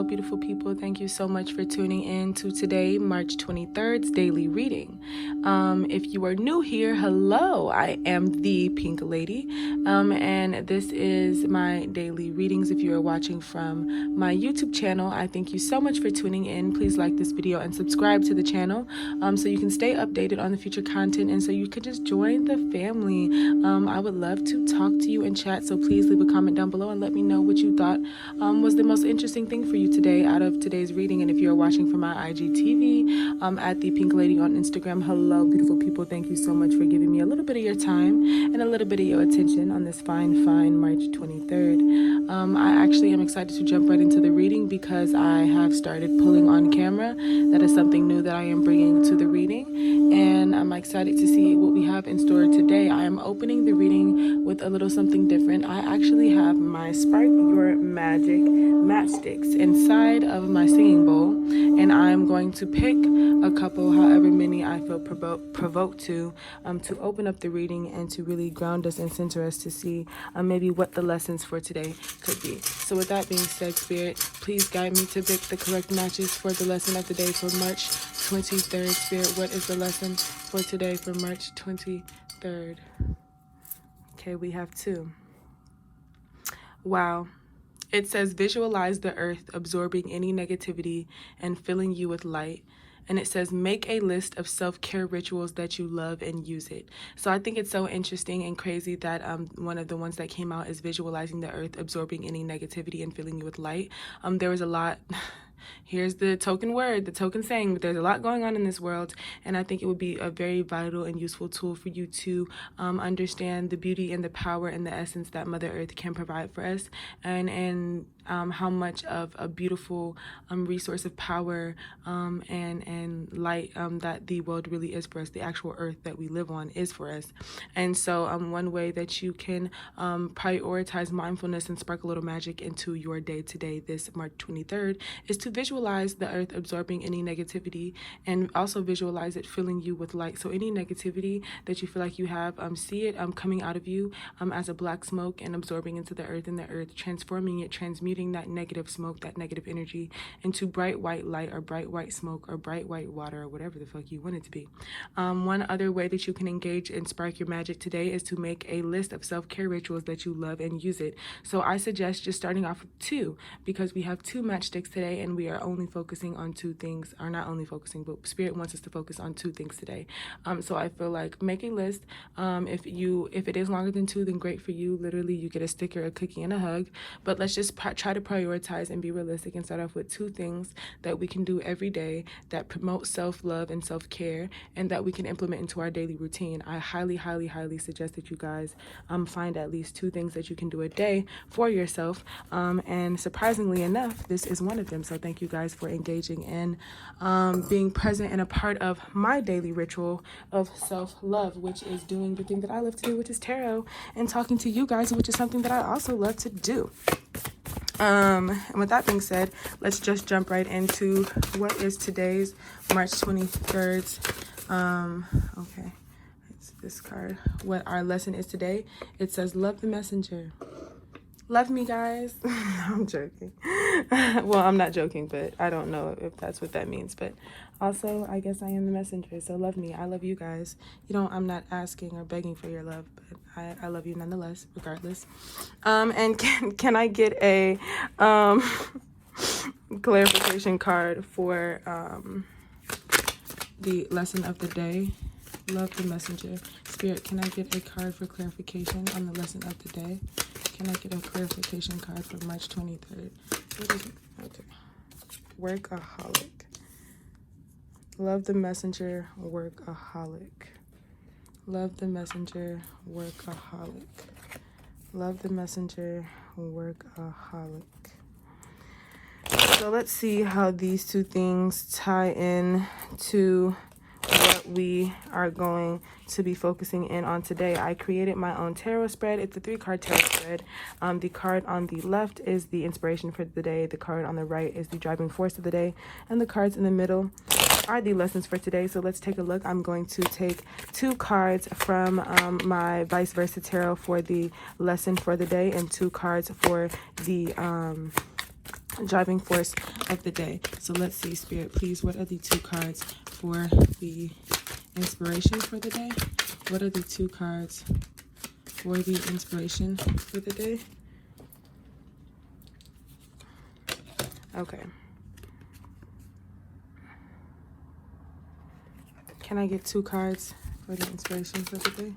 Hello, beautiful people. Thank you so much for tuning in to today, March 23rd's daily reading. If you are new here, hello, I am the Pink Lady, and this is my daily readings. If you are watching from my YouTube channel, I thank you so much for tuning in. Please like this video and subscribe to the channel so you can stay updated on the future content and so you could just join the family. I would love to talk to you and chat, so please leave a comment down below and let me know what you thought was the most interesting thing for you today out of today's reading. And if you're watching from my IGTV at the Pink Lady on Instagram, hello, beautiful people. Thank you so much for giving me a little bit of your time and a little bit of your attention on this fine March 23rd. I actually am excited to jump right into the reading because I have started pulling on camera. That is something new that I am bringing to the reading, and I'm excited to see what we have in store today. I am opening the reading with a little something different. I actually have my Spark Your Magic matchsticks inside of my singing bowl, and I'm going to pick a couple, however many I feel provoked to open up the reading and to really ground us and center us to see maybe what the lessons for today could be. So with that being said, Spirit, please guide me to pick the correct matches for the lesson of the day for March 23rd. Spirit, what is the lesson for today for March 23rd? Okay, we have two. Wow. It says, visualize the earth absorbing any negativity and filling you with light. And it says, make a list of self-care rituals that you love and use it. So I think it's so interesting and crazy that one of the ones that came out is visualizing the earth absorbing any negativity and filling you with light. There was a lot... Here's the token word, the token saying, but there's a lot going on in this world, and I think it would be a very vital and useful tool for you to understand the beauty and the power and the essence that Mother Earth can provide for us, and how much of a beautiful resource of power and light that the world really is for us, the actual earth that we live on is for us. And so one way that you can prioritize mindfulness and spark a little magic into your day today, this March 23rd, is to visualize the earth absorbing any negativity and also visualize it filling you with light. So any negativity that you feel like you have, see it coming out of you as a black smoke and absorbing into the earth, and the earth transforming it, transmuting that negative smoke, that negative energy into bright white light or bright white smoke or bright white water or whatever the fuck you want it to be. One other way that you can engage and spark your magic today is to make a list of self-care rituals that you love and use it. So I suggest just starting off with two, because we have two matchsticks today and we are only focusing on two things, or not only focusing, but Spirit wants us to focus on two things today. So I feel like make a list. If it is longer than two, then great for you. Literally, you get a sticker, a cookie, and a hug. But let's just try to prioritize and be realistic and start off with two things that we can do every day that promote self-love and self-care and that we can implement into our daily routine. I highly, highly, highly suggest that you guys find at least two things that you can do a day for yourself. And surprisingly enough, this is one of them. So thank you guys for engaging in being present and a part of my daily ritual of self-love, which is doing the thing that I love to do, which is tarot, and talking to you guys, which is something that I also love to do. And with that being said, let's just jump right into what is today's March 23rd's, okay, it's this card. What our lesson is today, it says, love the messenger. Love me, guys. I'm joking. Well, I'm not joking, but I don't know if that's what that means. But also, I guess I am the messenger. So love me. I love you guys. I'm not asking or begging for your love, but I love you nonetheless, regardless. And can I get a clarification card for the lesson of the day? Love the messenger. Spirit, can I get a card for clarification on the lesson of the day? Can I get a clarification card for March 23rd? What is it? Okay. Workaholic. Love the messenger, workaholic. Love the messenger, workaholic. Love the messenger, workaholic. So let's see how these two things tie in to what we are going to be focusing in on today. I created my own tarot spread. It's a 3-card tarot spread. The card on the left is the inspiration for the day. The card on the right is the driving force of the day. And the cards in the middle are the lessons for today. So let's take a look. I'm going to take 2 cards from my vice versa tarot for the lesson for the day, and 2 cards for the driving force of the day. So let's see, Spirit, please, what are the 2 cards for the inspiration for the day? What are the 2 cards for the inspiration for the day? Okay. Can I get 2 cards for the inspiration for the day?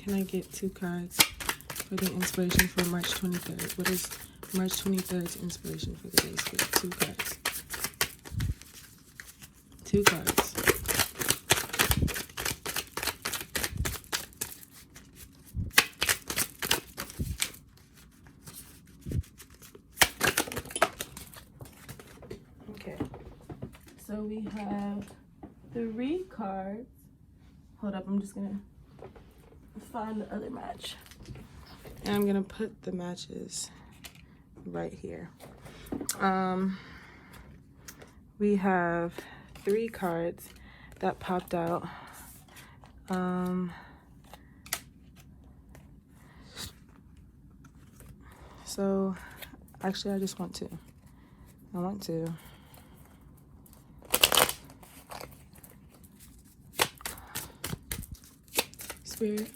Can I get 2 cards for the inspiration for March 23rd? What is March 23rd's inspiration for the day? Spirit? 2 cards. 2 cards. Okay. So we have 3 cards. Hold up, I'm just gonna find the other match. And I'm gonna put the matches right here. We have 3 cards that popped out. So actually I want to Spirit,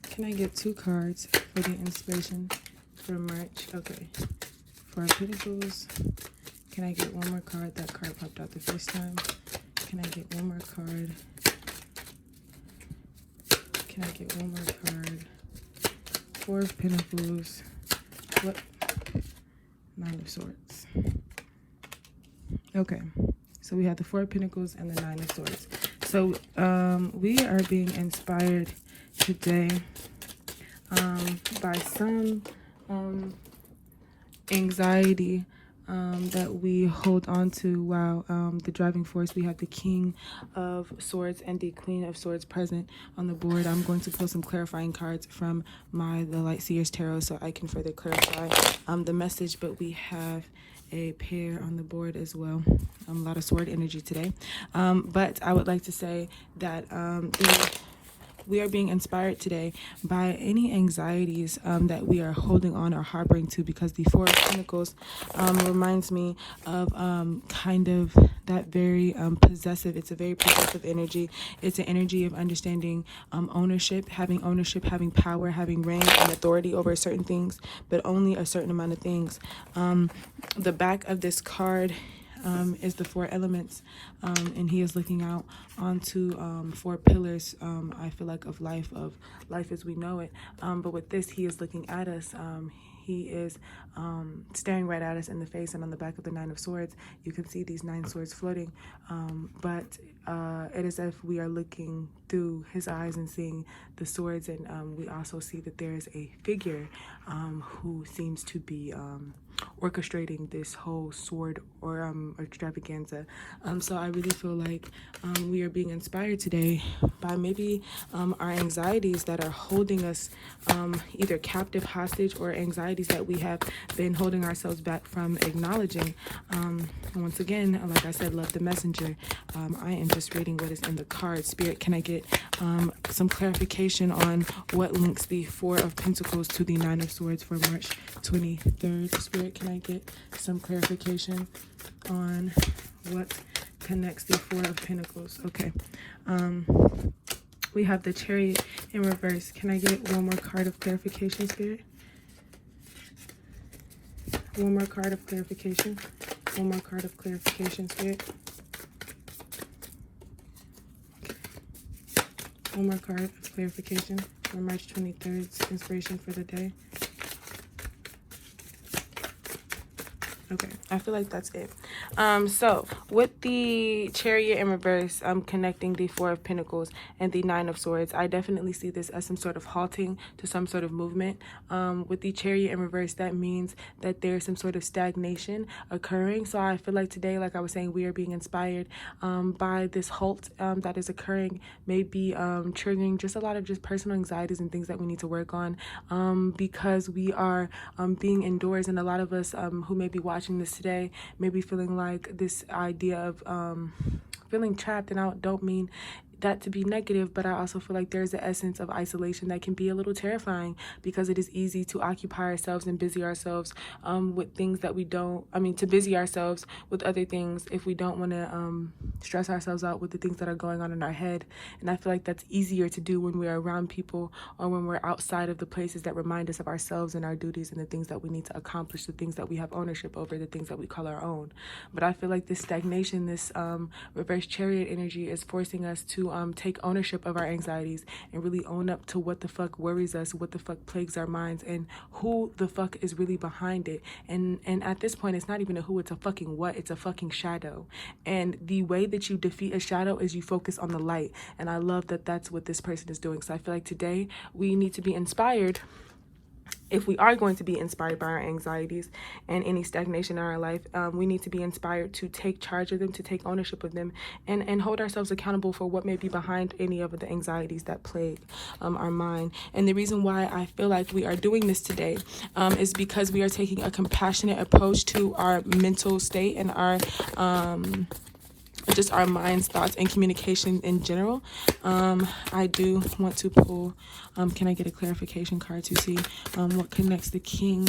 can I get 2 cards for the inspiration for March? Okay. For Pentacles, can I get 1 more card? That card popped out the first time. Can I get 1 more card? Can I get 1 more card? 4 of Pentacles. What? 9 of Swords. Okay. So we have the 4 of Pentacles and the 9 of Swords. So we are being inspired today by some anxiety that we hold on to while the driving force. We have the King of Swords and the Queen of Swords present on the board. I'm going to pull some clarifying cards from the Light Seer's Tarot so I can further clarify the message, but we have a pair on the board as well. A lot of sword energy today. But I would like to say that we are being inspired today by any anxieties that we are holding on or harboring to, because the 4 of Pentacles reminds me of kind of that very possessive. It's a very possessive energy. It's an energy of understanding ownership, having power, having reign and authority over certain things, but only a certain amount of things. The back of this card is the 4 elements, and he is looking out onto 4 pillars, I feel like, of life as we know it. But with this, he is looking at us. He is staring right at us in the face, and on the back of the 9 of Swords, you can see these 9 swords floating. But it is as if we are looking through his eyes and seeing the swords, and we also see that there is a figure who seems to be orchestrating this whole sword or extravaganza. So I really feel like we are being inspired today by maybe our anxieties that are holding us either captive, hostage, or anxieties that we have been holding ourselves back from acknowledging. Once again, like I said, love the messenger. I am just reading what is in the card. Spirit, can I get some clarification on what links the 4 of Pentacles to the 9 of Swords for March 23rd? Spirit, can I get some clarification on what connects the 4 of Pentacles? Okay. We have the Chariot in reverse. Can I get 1 more card of clarification, Spirit? 1 more card of clarification. 1 more card of clarification, Spirit. Okay. 1 more card of clarification for March 23rd's inspiration for the day. Okay, I feel like that's it. So with the Chariot in reverse, connecting the 4 of Pentacles and the 9 of Swords, I definitely see this as some sort of halting to some sort of movement. With the Chariot in reverse, that means that there's some sort of stagnation occurring. So I feel like today, like I was saying, we are being inspired by this halt that is occurring, maybe triggering just a lot of just personal anxieties and things that we need to work on, because we are being indoors, and a lot of us who may be watching this today may be feeling like this idea of feeling trapped, and I don't mean that to be negative, but I also feel like there's an essence of isolation that can be a little terrifying, because it is easy to occupy ourselves and busy ourselves with things that we don't, to busy ourselves with other things if we don't want to stress ourselves out with the things that are going on in our head. And I feel like that's easier to do when we're around people, or when we're outside of the places that remind us of ourselves and our duties and the things that we need to accomplish, the things that we have ownership over, the things that we call our own. But I feel like this stagnation, this reverse chariot energy is forcing us to take ownership of our anxieties and really own up to what the fuck worries us, what the fuck plagues our minds, and who the fuck is really behind it. And at this point, it's not even a who, it's a fucking what. It's a fucking shadow. And the way that you defeat a shadow is you focus on the light. And I love that that's what this person is doing. So I feel like today we need to be inspired. If we are going to be inspired by our anxieties and any stagnation in our life, we need to be inspired to take charge of them, to take ownership of them, and hold ourselves accountable for what may be behind any of the anxieties that plague our mind. And the reason why I feel like we are doing this today is because we are taking a compassionate approach to our mental state and our just our minds, thoughts, and communication in general. I do want to pull, can I get a clarification card to see what connects the King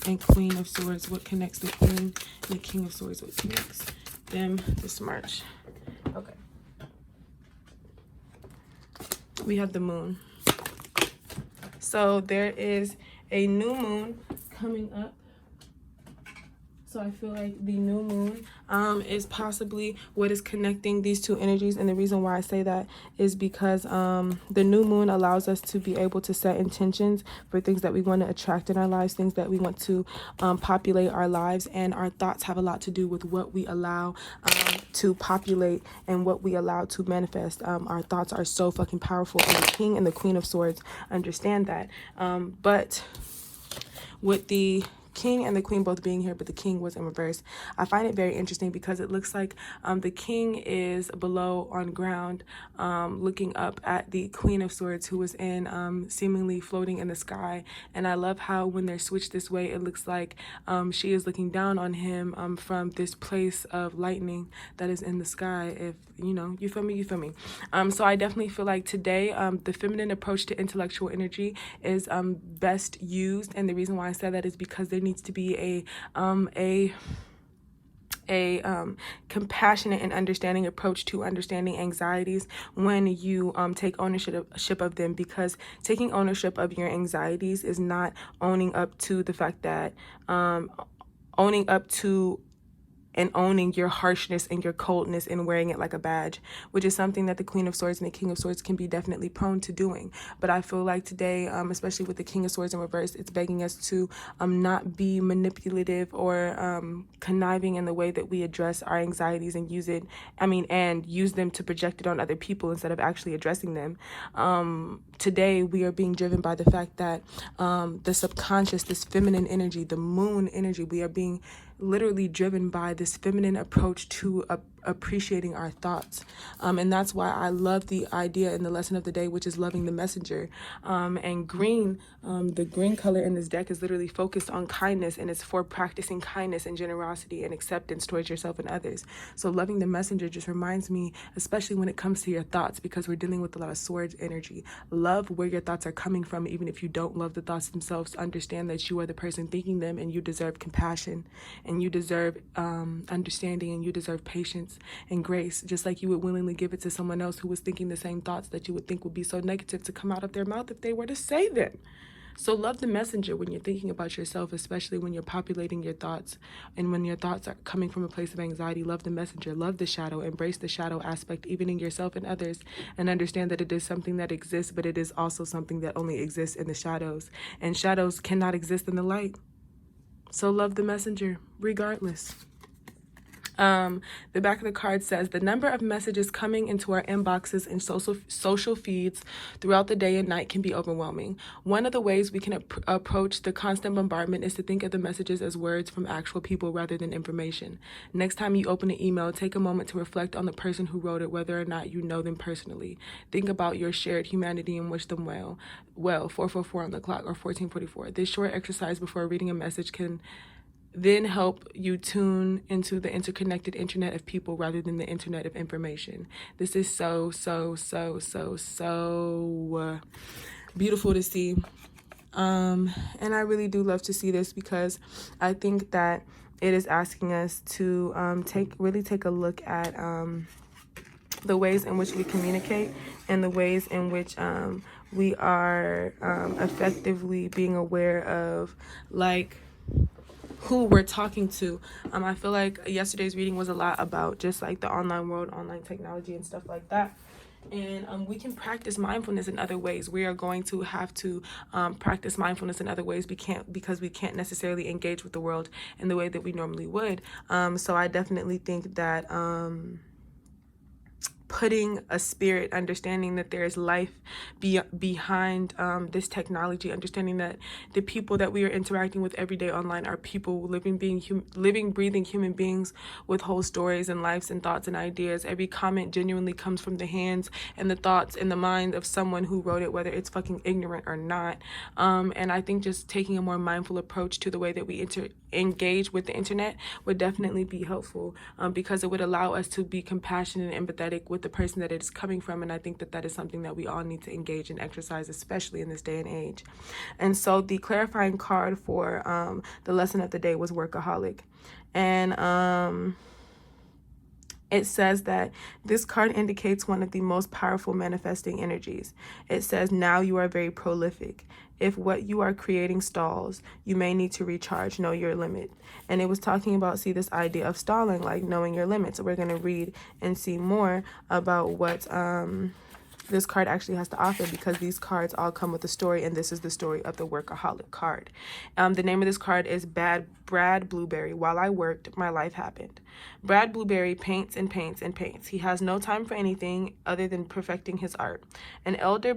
and Queen of Swords? What connects the Queen and the King of Swords? What connects them this March? Okay. We have the moon. So there is a new moon coming up. So I feel like the new moon is possibly what is connecting these two energies. And the reason why I say that is because the new moon allows us to be able to set intentions for things that we want to attract in our lives, things that we want to populate our lives. And our thoughts have a lot to do with what we allow to populate and what we allow to manifest. Our thoughts are so fucking powerful. And the King and the Queen of Swords understand that. But with the King and the Queen both being here, but the King was in reverse, I find it very interesting because it looks like the King is below on ground, looking up at the Queen of Swords, who was in seemingly floating in the sky. And I love how when they're switched this way, it looks like she is looking down on him from this place of lightning that is in the sky. If you feel me, you feel me. So I definitely feel like today the feminine approach to intellectual energy is best used, and the reason why I said that is because there needs to be a compassionate and understanding approach to understanding anxieties when you take ownership of them, because taking ownership of your anxieties is not owning up to the fact that owning up to and owning your harshness and your coldness and wearing it like a badge, which is something that the Queen of Swords and the King of Swords can be definitely prone to doing. But I feel like today, especially with the King of Swords in reverse, it's begging us to not be manipulative or conniving in the way that we address our anxieties and use them to project it on other people instead of actually addressing them. Today, we are being driven by the fact that the subconscious, this feminine energy, the moon energy, we are being literally driven by this feminine approach to appreciating our thoughts. And that's why I love the idea in the lesson of the day, which is loving the messenger. And green, the green color in this deck is literally focused on kindness, and it's for practicing kindness and generosity and acceptance towards yourself and others. So loving the messenger just reminds me, especially when it comes to your thoughts, because we're dealing with a lot of swords energy. Love where your thoughts are coming from, even if you don't love the thoughts themselves. Understand that you are the person thinking them, and you deserve compassion, and you deserve understanding, and you deserve patience and grace, just like you would willingly give it to someone else who was thinking the same thoughts that you would think would be so negative to come out of their mouth if they were to say them. So love the messenger when you're thinking about yourself, especially when you're populating your thoughts and when your thoughts are coming from a place of anxiety. Love the messenger, love the shadow, embrace the shadow aspect, even in yourself and others, and understand that it is something that exists, but it is also something that only exists in the shadows, and shadows cannot exist in the light. So love the messenger regardless. The back of the card says the number of messages coming into our inboxes and social feeds throughout the day and night can be overwhelming. One of the ways we can approach the constant bombardment is to think of the messages as words from actual people rather than information. Next time you open an email, take a moment to reflect on the person who wrote it, whether or not you know them personally. Think about your shared humanity and wish them well. 4:44 on the clock, or 14:44. This short exercise before reading a message can then help you tune into the interconnected internet of people rather than the internet of information. This is so, so, so, so, so beautiful to see. And I really do love to see this because I think that it is asking us to take a look at the ways in which we communicate and the ways in which we are effectively being aware of, like, who we're talking to. I feel like yesterday's reading was a lot about just like the online world, online technology, and stuff like that. And we can practice mindfulness in other ways. We are going to have to practice mindfulness in other ways. Because we can't necessarily engage with the world in the way that we normally would. So I definitely think that putting a spirit, understanding that there is life behind this technology, understanding that the people that we are interacting with every day online are people, living, breathing human beings with whole stories and lives and thoughts and ideas. Every comment genuinely comes from the hands and the thoughts and the mind of someone who wrote it, whether it's fucking ignorant or not. And I think just taking a more mindful approach to the way that we engage with the internet would definitely be helpful, because it would allow us to be compassionate and empathetic with the person that it is coming from. And I think that that is something that we all need to engage and exercise, especially in this day and age. And so the clarifying card for the lesson of the day was workaholic. And it says that this card indicates one of the most powerful manifesting energies. It says, now you are very prolific. If what you are creating stalls, you may need to recharge, know your limit. And it was talking about, see, this idea of stalling, like knowing your limit. So we're going to read and see more about what this card actually has to offer, because these cards all come with a story, and this is the story of the workaholic card. The name of this card is Brad Blueberry. While I worked, my life happened. Brad Blueberry paints and paints and paints. He has no time for anything other than perfecting his art. An elder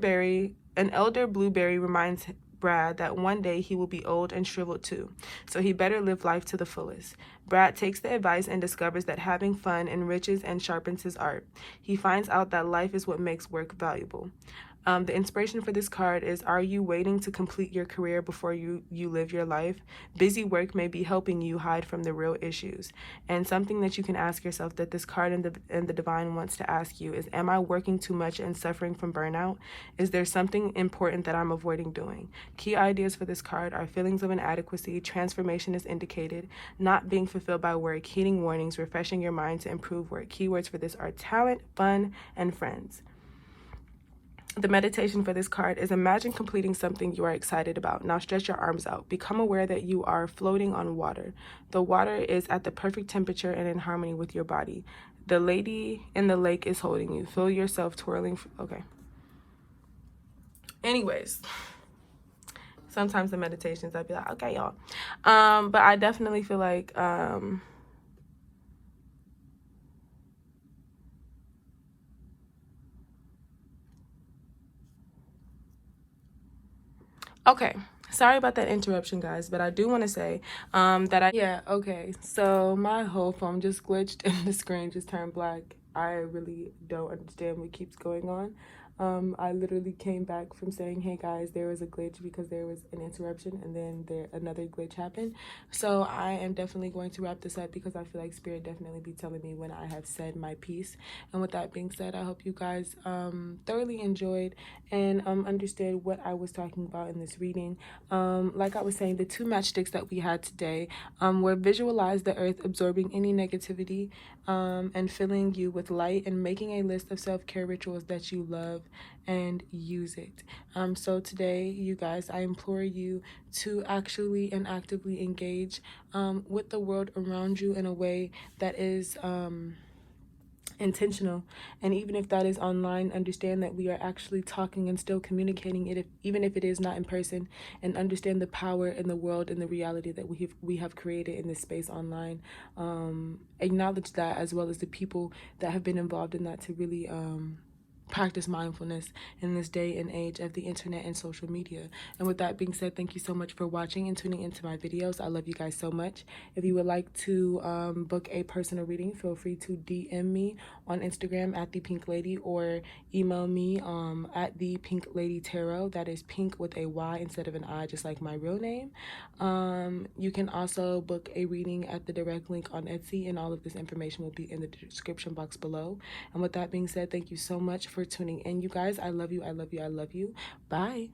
blueberry reminds Brad that one day he will be old and shriveled too, so he better live life to the fullest. Brad takes the advice and discovers that having fun enriches and sharpens his art. He finds out that life is what makes work valuable. The inspiration for this card is, are you waiting to complete your career before you live your life? Busy work may be helping you hide from the real issues. And something that you can ask yourself, that this card and the divine wants to ask you, is, am I working too much and suffering from burnout? Is there something important that I'm avoiding doing? Key ideas for this card are feelings of inadequacy, transformation is indicated, not being fulfilled by work, heeding warnings, refreshing your mind to improve work. Keywords for this are talent, fun, and friends. The meditation for this card is, imagine completing something you are excited about. Now stretch your arms out. Become aware that you are floating on water. The water is at the perfect temperature and in harmony with your body. The lady in the lake is holding you. Feel yourself twirling. Okay. Anyways, sometimes the meditations I'd be like, okay, y'all. But I definitely feel like okay, sorry about that interruption, guys, but I do want to say okay, so my whole phone just glitched and the screen just turned black. I really don't understand what keeps going on. I literally came back from saying, hey guys, there was a glitch because there was an interruption, and then another glitch happened. So I am definitely going to wrap this up because I feel like Spirit definitely be telling me when I have said my piece. And with that being said, I hope you guys thoroughly enjoyed and understood what I was talking about in this reading. Like I was saying, the two matchsticks that we had today were visualize the earth absorbing any negativity and filling you with light, and making a list of self-care rituals that you love and use it. So today, you guys, I implore you to actually and actively engage with the world around you in a way that is intentional. And even if that is online, understand that we are actually talking and still communicating it, even if it is not in person, and understand the power in the world and the reality that we have created in this space online. Acknowledge that, as well as the people that have been involved in that, to really practice mindfulness in this day and age of the internet and social media. And with that being said, thank you so much for watching and tuning into my videos. I love you guys so much. If you would like to book a personal reading, feel free to DM me on Instagram at the Pynk Lady, or email me at the Pynk Lady Tarot. That is Pynk with a Y instead of an I, just like my real name. You can also book a reading at the direct link on Etsy, and all of this information will be in the description box below. And with that being said, thank you so much for tuning in, you guys. I love you, I love you, I love you. Bye.